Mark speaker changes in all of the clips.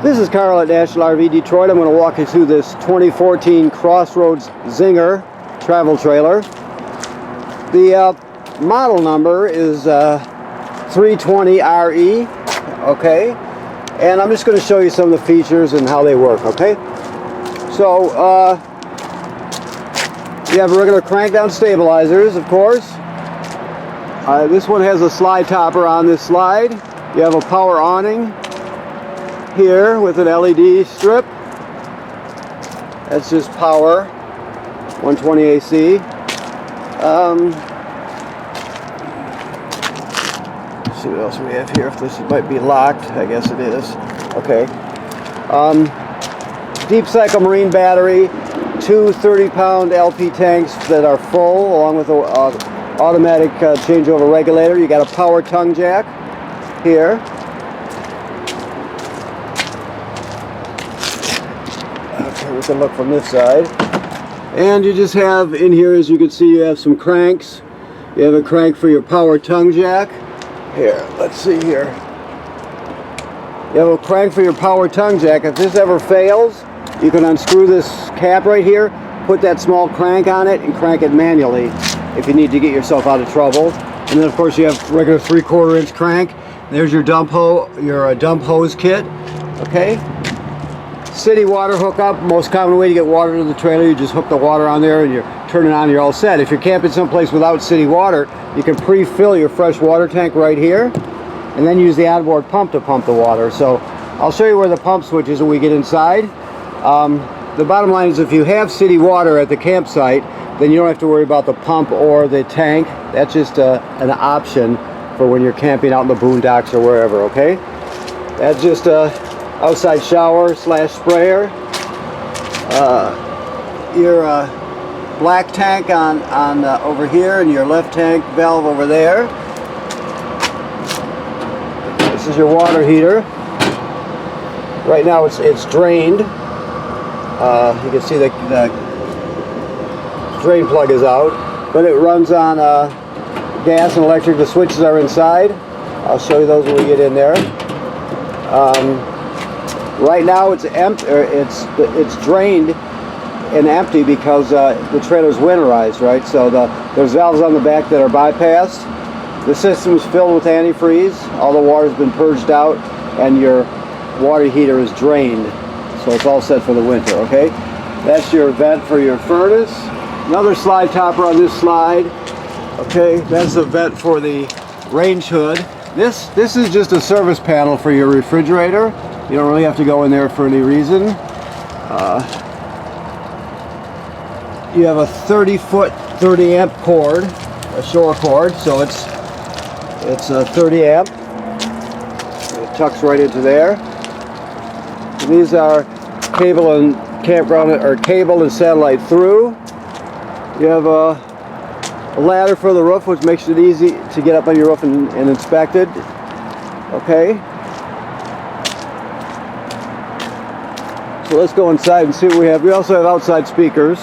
Speaker 1: This is Carl at National RV Detroit. I'm going to walk you through this 2014 Crossroads Zinger travel trailer. The model number is 320RE, okay? And I'm just going to show you some of the features and how they work, okay? So, you have regular crank down stabilizers, of course. This one has a slide topper on this slide. You have a power awning here with an LED strip. That's just power, 120 AC. Let's see what else we have here. If this might be locked, I guess it is. Okay. Deep cycle marine battery, two 30-pound LP tanks that are full, along with an automatic changeover regulator. You got a power tongue jack here. Okay, we can look from this side. And you just have in here, as you can see, you have some cranks. You have a crank for your power tongue jack. Here, let's see here. You have a crank for your power tongue jack. If this ever fails, you can unscrew this cap right here, put that small crank on it, and crank it manually if you need to get yourself out of trouble. And then, of course, you have regular 3/4 inch crank. There's your dump hose kit. Okay. City water hookup. Most common way to get water to the trailer, you just hook the water on there and you turn it on, you're all set. If you're camping someplace without city water, you can pre-fill your fresh water tank right here and then use the onboard pump to pump the water. So I'll show you where the pump switch is when we get inside. The bottom line is, if you have city water at the campsite, then you don't have to worry about the pump or the tank. That's just an option for when you're camping out in the boondocks or wherever, okay? That's just outside shower slash sprayer. Your black tank on over here, and your left tank valve over there. This is your water heater. Right now it's drained. You can see the drain plug is out, but it runs on gas and electric. The switches are inside. I'll show you those when we get in there. Right now it's empty. It's drained and empty because the trailer's winterized, right? So there's valves on the back that are bypassed. The system is filled with antifreeze. All the water's been purged out, and your water heater is drained. So it's all set for the winter, okay? That's your vent for your furnace. Another slide topper on this slide. Okay, that's the vent for the range hood. This is just a service panel for your refrigerator. You don't really have to go in there for any reason. You have a 30-foot, 30-amp cord, a shore cord, so it's a 30 amp. It tucks right into there. And these are cable and campground, or cable and satellite through. You have a ladder for the roof, which makes it easy to get up on your roof and inspect it. Okay. So let's go inside and see what we have. We also have outside speakers.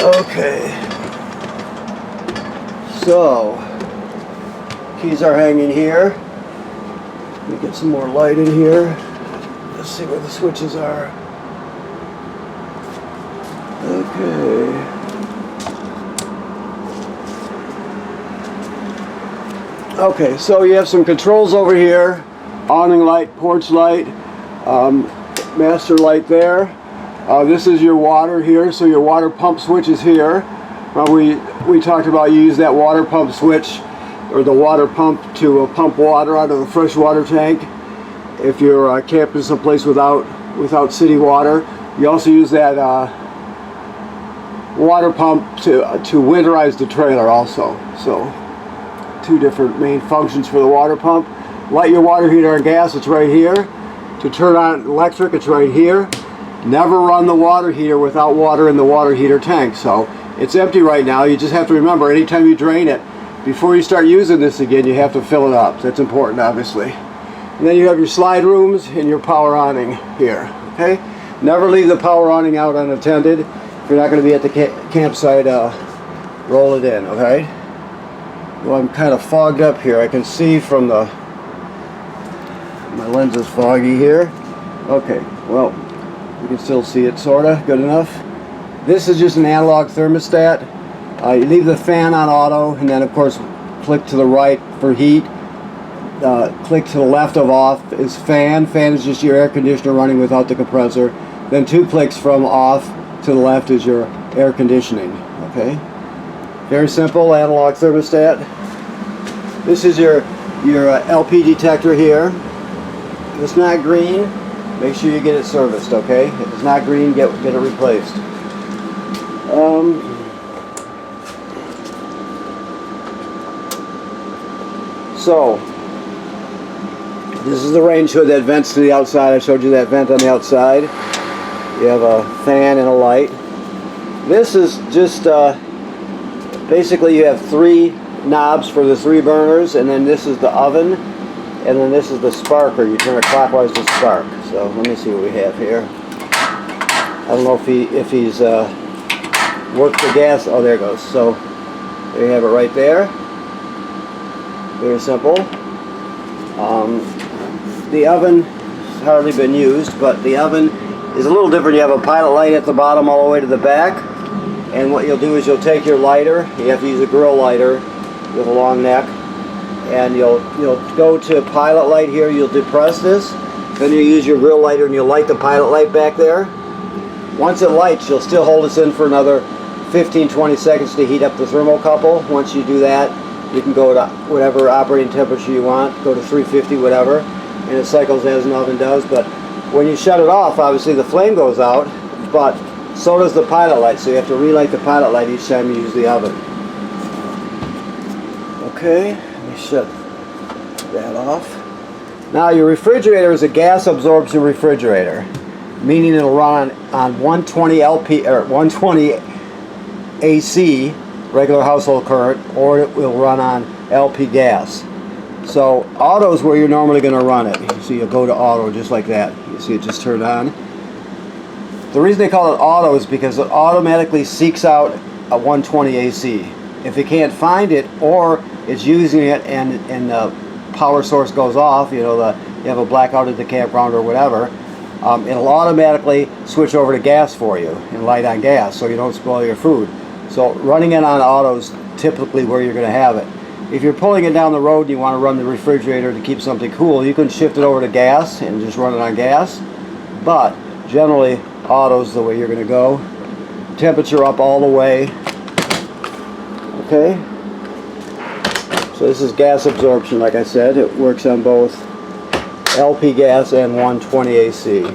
Speaker 1: Okay. So, keys are hanging here. Let me get some more light in here. Let's see where the switches are. Okay. Okay, so you have some controls over here. Awning light, porch light, master light there. This is your water here, so your water pump switch is here. We talked about you use that water pump switch, or the water pump, to pump water out of the fresh water tank if you're camping someplace without city water. You also use that water pump to winterize the trailer also. So two different main functions for the water pump. Light your water heater on gas, it's right here. To turn on electric, it's right here. Never run the water heater without water in the water heater tank. So it's empty right now. You just have to remember, anytime you drain it, before you start using this again, you have to fill it up. That's important, obviously. And then you have your slide rooms and your power awning here. Okay? Never leave the power awning out unattended. If you're not going to be at the campsite, roll it in. Okay? Well, I'm kind of fogged up here. I can see from the, my lens is foggy here. Okay, well, you can still see it sorta, good enough. This is just an analog thermostat. You leave the fan on auto, and then of course click to the right for heat. Click to the left of off is fan. Fan is just your air conditioner running without the compressor. Then 2 clicks from off to the left is your air conditioning. Okay, very simple analog thermostat. This is your LP detector here. If it's not green, make sure you get it serviced. Okay, if it's not green, get it replaced. So this is the range hood that vents to the outside. I showed you that vent on the outside. You have a fan and a light. This is just basically you have 3 knobs for the 3 burners, and then this is the oven, and then this is the sparker. You turn it clockwise to spark. So let me see what we have here. I don't know if he's worked the gas. Oh, there it goes. So there you have it right there. Very simple. The oven has hardly been used, but the oven is a little different. You have a pilot light at the bottom all the way to the back, and what you'll do is you'll take your lighter. You have to use a grill lighter with a long neck, and you'll go to pilot light here. You'll depress this, then you use your grill lighter and you'll light the pilot light back there. Once it lights, you'll still hold this in for another 15-20 seconds to heat up the thermocouple. Once you do that, you can go to whatever operating temperature you want, go to 350, whatever, and it cycles as an oven does. But when you shut it off, obviously the flame goes out, but so does the pilot light, so you have to relight the pilot light each time you use the oven. Okay, let me shut that off. Now your refrigerator is a gas absorption refrigerator, meaning it'll run on 120 LP or 120 AC, regular household current, or it will run on LP gas. So auto is where you're normally going to run it. So you'll go to auto just like that. You see it just turned on. The reason they call it auto is because it automatically seeks out a 120 AC. If it can't find it, or it's using it and the power source goes off, you have a blackout at the campground or whatever, it'll automatically switch over to gas for you and light on gas so you don't spoil your food. So running it on auto is typically where you're going to have it. If you're pulling it down the road and you want to run the refrigerator to keep something cool, you can shift it over to gas and just run it on gas. But generally, auto's the way you're going to go. Temperature up all the way. Okay. So this is gas absorption, like I said. It works on both LP gas and 120 AC.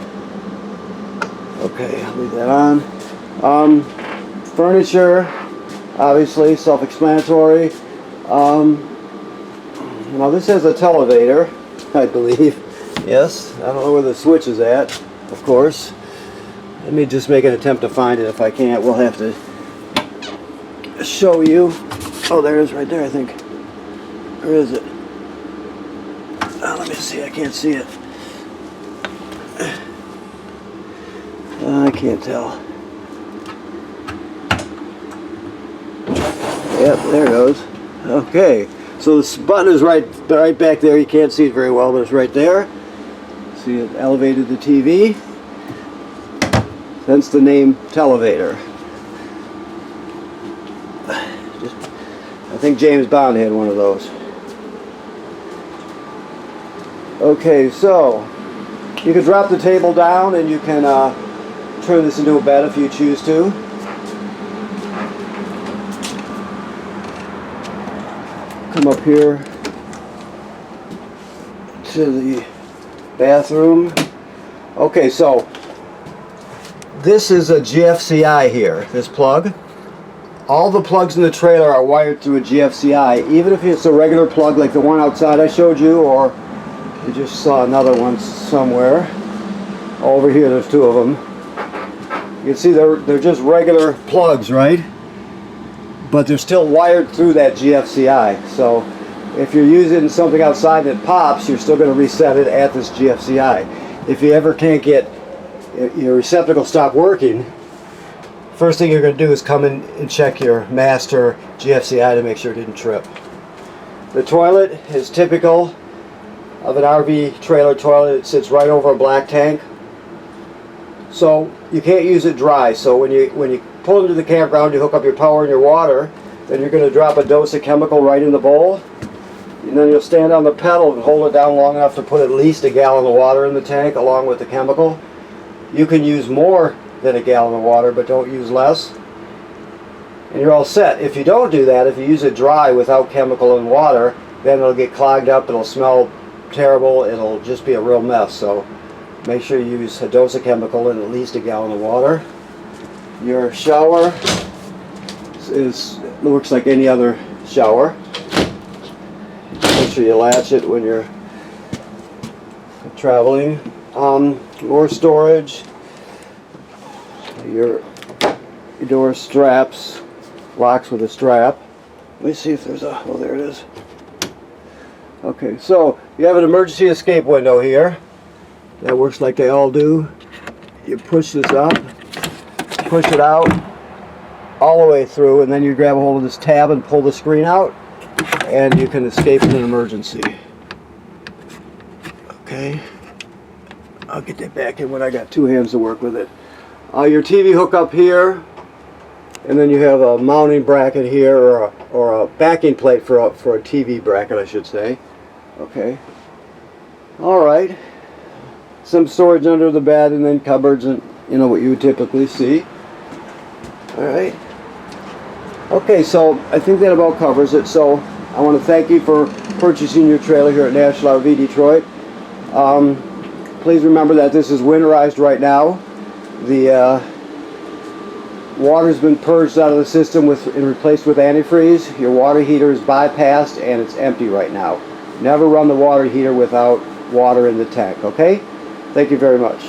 Speaker 1: Okay, I'll leave that on. Furniture, obviously, self-explanatory. Now this has a televator, I believe. Yes, I don't know where the switch is at, of course. Let me just make an attempt to find it. If I can't, we'll have to show you. Oh, there it is right there, I think. Where is it? Let me see, I can't see it. I can't tell. Yep, there it goes. Okay, so this button is right back there. You can't see it very well, but it's right there. See, it elevated the TV. Hence the name Televator. I think James Bond had one of those. Okay, so you can drop the table down and you can turn this into a bed if you choose to. Come up here to the bathroom. Okay, so this is a GFCI here, this plug. All the plugs in the trailer are wired through a GFCI, even if it's a regular plug like the one outside I showed you, or you just saw another one somewhere. Over here there's 2 of them. You can see they're just regular plugs, right? But they're still wired through that GFCI. So if you're using something outside that pops, you're still going to reset it at this GFCI. If you ever can't get your receptacle stop working, first thing you're going to do is come in and check your master GFCI to make sure it didn't trip. The toilet is typical of an RV trailer toilet. It sits right over a black tank. So you can't use it dry. So when you pull into the campground, you hook up your power and your water, then you're going to drop a dose of chemical right in the bowl. And then you'll stand on the pedal and hold it down long enough to put at least a gallon of water in the tank along with the chemical. You can use more than a gallon of water, but don't use less. And you're all set. If you don't do that, if you use it dry without chemical and water, then it'll get clogged up, it'll smell terrible, it'll just be a real mess. So make sure you use a dose of chemical and at least a gallon of water. Your shower looks like any other shower. Make sure you latch it when you're traveling. More storage. Your door straps, locks with a strap. Let me see if there's a, oh, there it is. Okay, so you have an emergency escape window here. That works like they all do. You push this up, push it out all the way through, and then you grab a hold of this tab and pull the screen out, and you can escape in an emergency. Okay, I'll get that back in when I got two hands to work with it. Your TV hookup here, and then you have a mounting bracket here, or a backing plate for a TV bracket, I should say. Okay. All right. Some storage under the bed, and then cupboards, and you know what you would typically see. All right. Okay, so I think that about covers it. So I want to thank you for purchasing your trailer here at National RV Detroit. Please remember that this is winterized right now. The water's been purged out of the system and replaced with antifreeze. Your water heater is bypassed and it's empty right now. Never run the water heater without water in the tank, okay? Thank you very much.